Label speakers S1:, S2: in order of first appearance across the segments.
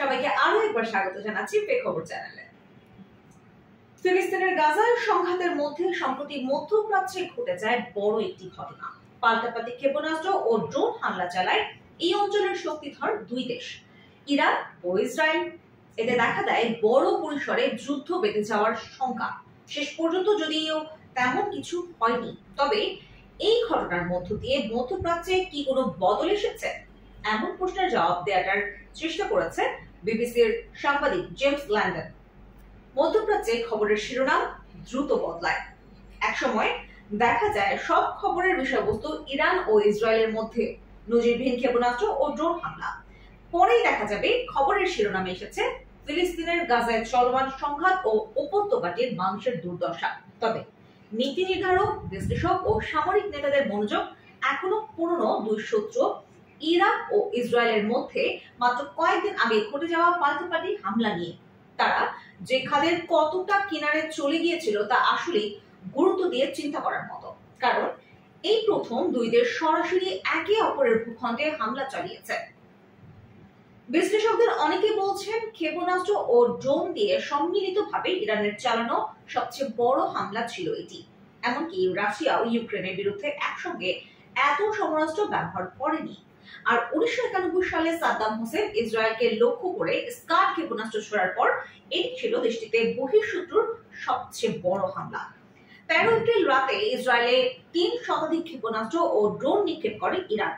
S1: সবাইকে আরো একবার স্বাগত জানাচ্ছি খবর চ্যানেলে। ফিলিস্তিনের গাজার সংঘাতের মধ্যে সম্প্রতি মধ্যপ্রাচ্যে ঘটে যায় বড় একটি ঘটনা। পাল্টাপাল্টি ক্ষেপণাস্ত্র ও ড্রোন হামলা চালায় এই অঞ্চলের শক্তিধর দুই দেশ, ইরান ও ইসরায়েল। এতে দেখা দেয় বড় পরিসরে যুদ্ধ বেঁধে যাওয়ার শঙ্কা। শেষ পর্যন্ত যদিও তেমন কিছু হয়নি, তবে এই ঘটনার মধ্য দিয়ে মধ্যপ্রাচ্যে কি কোনো বদল এসেছে, এমন প্রশ্নের জবাব দেওয়ার চেষ্টা করেছে বিবিসির সাংবাদিক জেমস ল্যান্ডন। মধ্যপ্রাচ্যে খবরের শিরোনাম দ্রুত বদলায়। একসময় দেখা যায় সব খবরের বিষয়বস্তু ইরান ও ইসরায়েলের মধ্যে নজিরবিহীন ক্ষেপণাস্ত্র ও ড্রোন হামলা। পরেই দেখা যাবে খবরের শিরোনামে এসেছে ফিলিস্তিনের গাজায় চলমান সংঘাত ও উপত্যকাটির মানুষের দুর্দশা। তবে নীতি নির্ধারক, বিশ্লেষক ও সামরিক নেতাদের মনোযোগ এখনো পুরনো দুই শত্রু ইরান ও ইসরায়েলের মধ্যে মাত্র কয়েকদিন আগে ঘটে যাওয়া পাল্টাপাল্টি হামলা নিয়ে। তারা যে খাদের কতটা কিনারে চলে গিয়েছিল তা আসলে গুরুত্ব দিয়ে চিন্তা করার মতো, কারণ এই প্রথম দুই দেশ সরাসরি একে অপরের ভূখণ্ডে হামলা চালিয়েছে। বিশ্লেষকদের অনেকে বলছেন ক্ষেপণাস্ত্র ও ড্রোন দিয়ে সম্মিলিতভাবে ইরানের চালানো সবচেয়ে বড় হামলা ছিল এটি। এমনকি রাশিয়া ও ইউক্রেনের বিরুদ্ধে একসঙ্গে এত সমরাস্ত্র ব্যবহার করেনি। আর 1991 সালে সাদ্দাম হোসেন ইসরায়েলকে লক্ষ্য করে স্কাড ক্ষেপণাস্ত্র ছোড়ার পর এটি ছিল দেশটিতে বহিঃশত্রুর সবচেয়ে বড় হামলা। 13 এপ্রিল রাতে ইসরায়েলে 3 শতাধিক ক্ষেপণাস্ত্র ও ড্রোন নিক্ষেপ করে ইরান।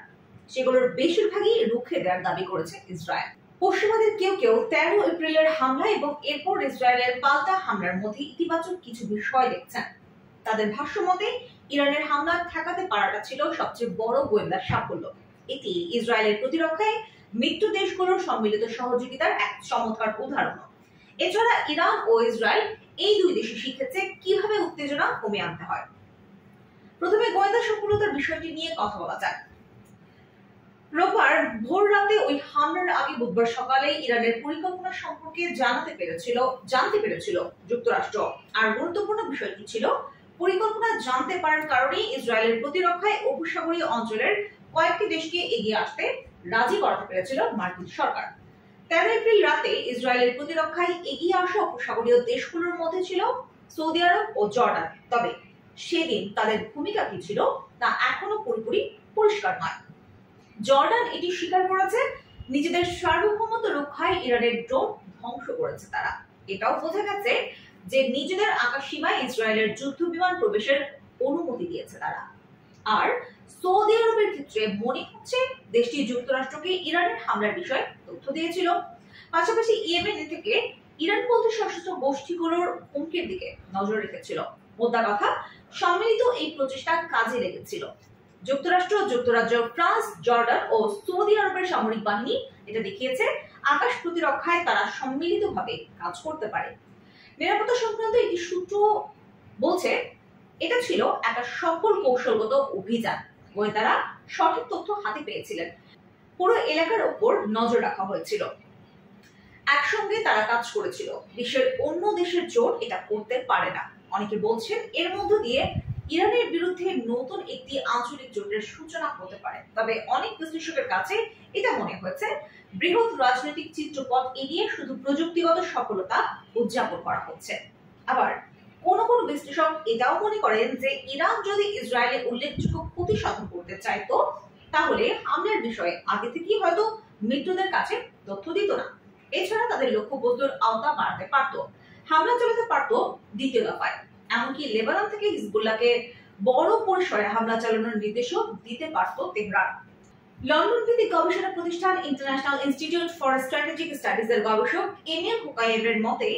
S1: সেগুলোর বেশিরভাগই রুখে দেওয়ার দাবি করেছে ইসরায়েল। পশ্চিমাদের কেউ কেউ 13 এপ্রিলের হামলা এবং এরপর ইসরায়েলের পাল্টা হামলার মধ্যে ইতিবাচক কিছু বিষয় দেখছেন। তাদের ভাষ্য মতে ইরানের হামলা ঠেকাতে পারাটা ছিল সবচেয়ে বড় গোয়েন্দা সাফল্য। এটি ইসরায়েলের প্রতিরক্ষায় মিত্র দেশগুলোর সম্মিলিত সহযোগিতার এক চমৎকার উদাহরণ। এছাড়া ইরান ও ইসরায়েল এই দুই দেশে শিখেছে কিভাবে উত্তেজনা কমিয়ে আনতে হয়। প্রথমে গোয়েন্দা সফলতার বিষয়টি নিয়ে কথা বলা যাক। রোববার ভোর রাতে ওই হামলার আগে বুধবার সকালে ইরানের পরিকল্পনা সম্পর্কে জানতে পেরেছিল যুক্তরাষ্ট্র। আর গুরুত্বপূর্ণ বিষয়টি ছিল পরিকল্পনা জানতে পারার কারণেই ইসরায়েলের প্রতিরক্ষায় উপসাগরীয় অঞ্চলের কয়েকটি দেশকে এগিয়ে আসতে রাজি করাতে পেরেছিল মার্কিন সরকার। 13 এপ্রিল রাতে ইসরায়েলের প্রতিরক্ষায় এগিয়ে আসা উপসাগরীয় দেশগুলোর মধ্যে ছিল সৌদি আরব ও জর্ডান। তবে সেদিন তাদের ভূমিকা কি ছিল তা এখনো পুরোপুরি পরিষ্কার নয়। জর্ডান এটি স্বীকার করেছে নিজেদের সার্বভৌমত্ব রক্ষায় ইরানের ড্রোন ধ্বংস করেছে তারা। এটাও বোঝা গেছে যে নিজেদের আকাশ সীমায় ইসরায়েলের যুদ্ধ বিমান প্রবেশের অনুমতি দিয়েছে তারা। আর সৌদি আরবের ক্ষেত্রে মনে হচ্ছে দেশটি যুক্তরাষ্ট্রকে ইরানের হামলার বিষয়ে তথ্য দিয়েছিল। পাশাপাশি ইয়েমেন থেকে ইরানপন্থী সশস্ত্র গোষ্ঠীগুলোর হুমকির দিকে নজর রেখেছিল। মোদ্দা কথা, সম্মিলিত এই প্রচেষ্টা কাজে লেগেছিল। যুক্তরাষ্ট্র, যুক্তরাজ্য, ফ্রান্স, জর্ডান ও সৌদি আরবের সামরিক বাহিনী এটা দেখিয়েছে আকাশ প্রতিরক্ষায় তারা সম্মিলিতভাবে কাজ করতে পারে। নিরাপত্তা সংক্রান্ত একটি সূত্র বলছে এটা ছিল একটা সফল কৌশলগত অভিযান। গোয়েন্দারা সঠিক তথ্য হাতে পেয়েছিলেন। পুরো এলাকার উপর নজর রাখা হয়েছিল। একসঙ্গে তারা কাজ করেছিল। বিশ্বের অন্য দেশের জোট এটা করতে পারে না। অনেকে বলছেন এর মধ্য দিয়ে ইরানের বিরুদ্ধে নতুন একটি আঞ্চলিক জোটের সূচনা হতে পারে। তবে অনেক বিশ্লেষকের কাছে এটা মনে হয়েছে বৃহৎ রাজনৈতিক চিত্রপট এড়িয়ে শুধু প্রযুক্তিগত সফলতা উদযাপন করা হচ্ছে। আবার কোন বিশ্লেষক এটাও মনে করেন যে ইরান যদি ইসরায়েলে উল্লেখযোগ্য ক্ষতি সাধন করতে চাইতো তাহলে হামলার বিষয়ে আগে থেকেই হয়তো মিত্রদের কাছে তথ্য দিত না। এছাড়া তাদের লক্ষ্যবস্তুর আওতা বাড়াতে পারত, হামলা চালাতে পারত দ্বিতীয় দফায়। এমনকি লেবানন থেকে হিজবুল্লাহকে বড় পরিসরে হামলা চালানোর নির্দেশও দিতে পারত তেহরান। লন্ডন ভিত্তিক গবেষণা প্রতিষ্ঠান ইন্টারন্যাশনাল ইনস্টিটিউট ফর স্ট্র্যাটেজিক স্টাডিজের গবেষক এমিল হুকায়েভের মতে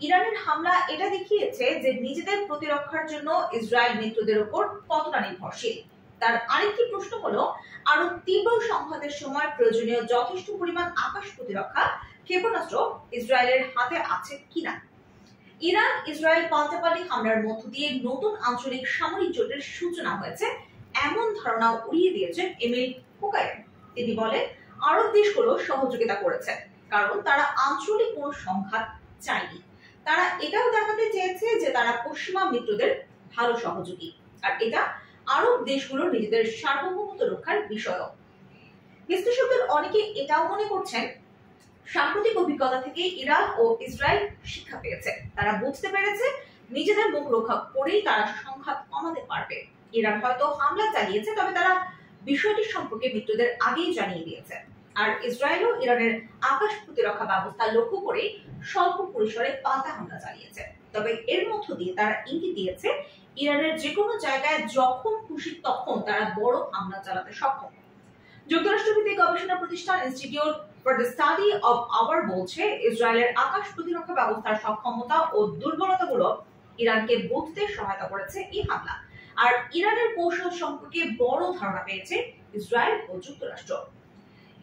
S1: ইরানের হামলা এটা দেখিয়েছে যে নিজেদের প্রতিরক্ষার জন্য ইসরায়েল মিত্রদের উপর কতটা নির্ভরশীল। তার আরেকটি প্রশ্ন হলো, আরো তীব্র সংঘাতের সময় প্রয়োজনীয় যথেষ্ট পরিমাণ আকাশ প্রতিরক্ষা ক্ষেপণাস্ত্র ইসরায়েলের হাতে আছে কিনা। ইরান ইসরায়েল পাল্টাপাল্টি হামলার মধ্য দিয়ে নতুন আঞ্চলিক সামরিক জোটের সূচনা হয়েছে এমন ধারণা উড়িয়ে দিয়েছেন এমিল হুকায়েভ। তিনি বলেন আরব দেশগুলো সহযোগিতা করেছে কারণ তারা আঞ্চলিক কোনো সংঘাত চায়নি। তারা এটাও দেখাতে চেয়েছে যে তারা পশ্চিমা মিত্রদের ভালো সহযোগী, আর এটা আরব দেশগুলোর নিজেদের সার্বভৌমত্ব রক্ষার বিষয়ও। বিশ্লেষকদের অনেকে এটাও মনে করছেন সাম্প্রতিক অভিজ্ঞতা থেকে ইরান ও ইসরায়েল শিক্ষা পেয়েছে। তারা বুঝতে পেরেছে নিজেদের মুখ রক্ষা করেই তারা সংঘাত কমাতে পারবে। ইরান হয়তো হামলা চালিয়েছে, তবে তারা বিষয়টি সম্পর্কে মৃত্যুদের আগেই জানিয়ে দিয়েছে। আর ইসরায়েলও ইরানের আকাশ প্রতিরক্ষা ব্যবস্থা লক্ষ্য করে স্বল্প পরিসরে পাল্টা হামলা চালিয়েছে। তবে এর মধ্য দিয়ে তারা ইঙ্গিত দিয়েছে ইরানের যে কোনো জায়গায় যখন খুশি তখন তারা বড় হামলা চালাতে সক্ষম। যুক্তরাষ্ট্রভিত্তিক গবেষণা প্রতিষ্ঠান institute for the study of our বলছে, ইসরায়েলের আকাশ প্রতিরক্ষা ব্যবস্থার সক্ষমতা ও দুর্বলতাগুলো ইরানকে বুঝতে সহায়তা করেছে এই হামলা। আর ইরানের কৌশল সম্পর্কে বড় ধারণা পেয়েছে ইসরায়েল ও যুক্তরাষ্ট্র।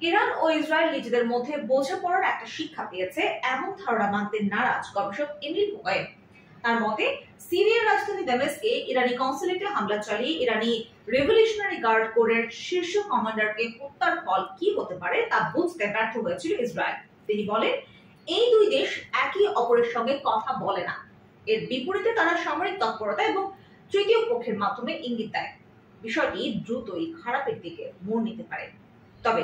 S1: ইরান ও ইসরায়েল নিজেদের মধ্যে বোঝাপড়ার একটা শিক্ষা পেয়েছে, এমন ধারণা মানতে নারাজ গবেষক এমিল কোয়েন। তার মতে, সিরিয়ার রাজধানী দামেস্কে ইরানি কনসুলেটে হামলা চালিয়ে ইরানি রেভলিউশনারি গার্ড কোরের শীর্ষ কমান্ডারকে হত্যার ফল কি হতে পারে তা বুঝতে ব্যর্থ হয়েছিল ইসরায়েল। তিনি বলেন, এই দুই দেশ একে অপরের সঙ্গে কথা বলে না। এর বিপরীতে তারা সামরিক তৎপরতা এবং তৃতীয় পক্ষের মাধ্যমে ইঙ্গিত দেয়। বিষয়টি দ্রুতই খারাপের দিকে মোড় নিতে পারে। তবে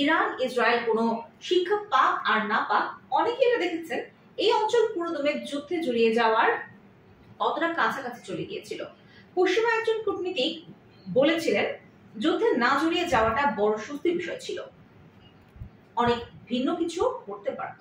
S1: ইরান ইসরায়েল কোনো শিক্ষা পাক আর না পাক, অনেকে এটা দেখেছেন এই অঞ্চল পুরোদমে যুদ্ধে জড়িয়ে যাওয়ার কতটা কাছাকাছি চলে গিয়েছিল। পশ্চিমা একজন কূটনীতিক বলেছিলেন, যুদ্ধে না জড়িয়ে যাওয়াটা বড় স্বস্তির বিষয় ছিল, অনেক ভিন্ন কিছু করতে পারত।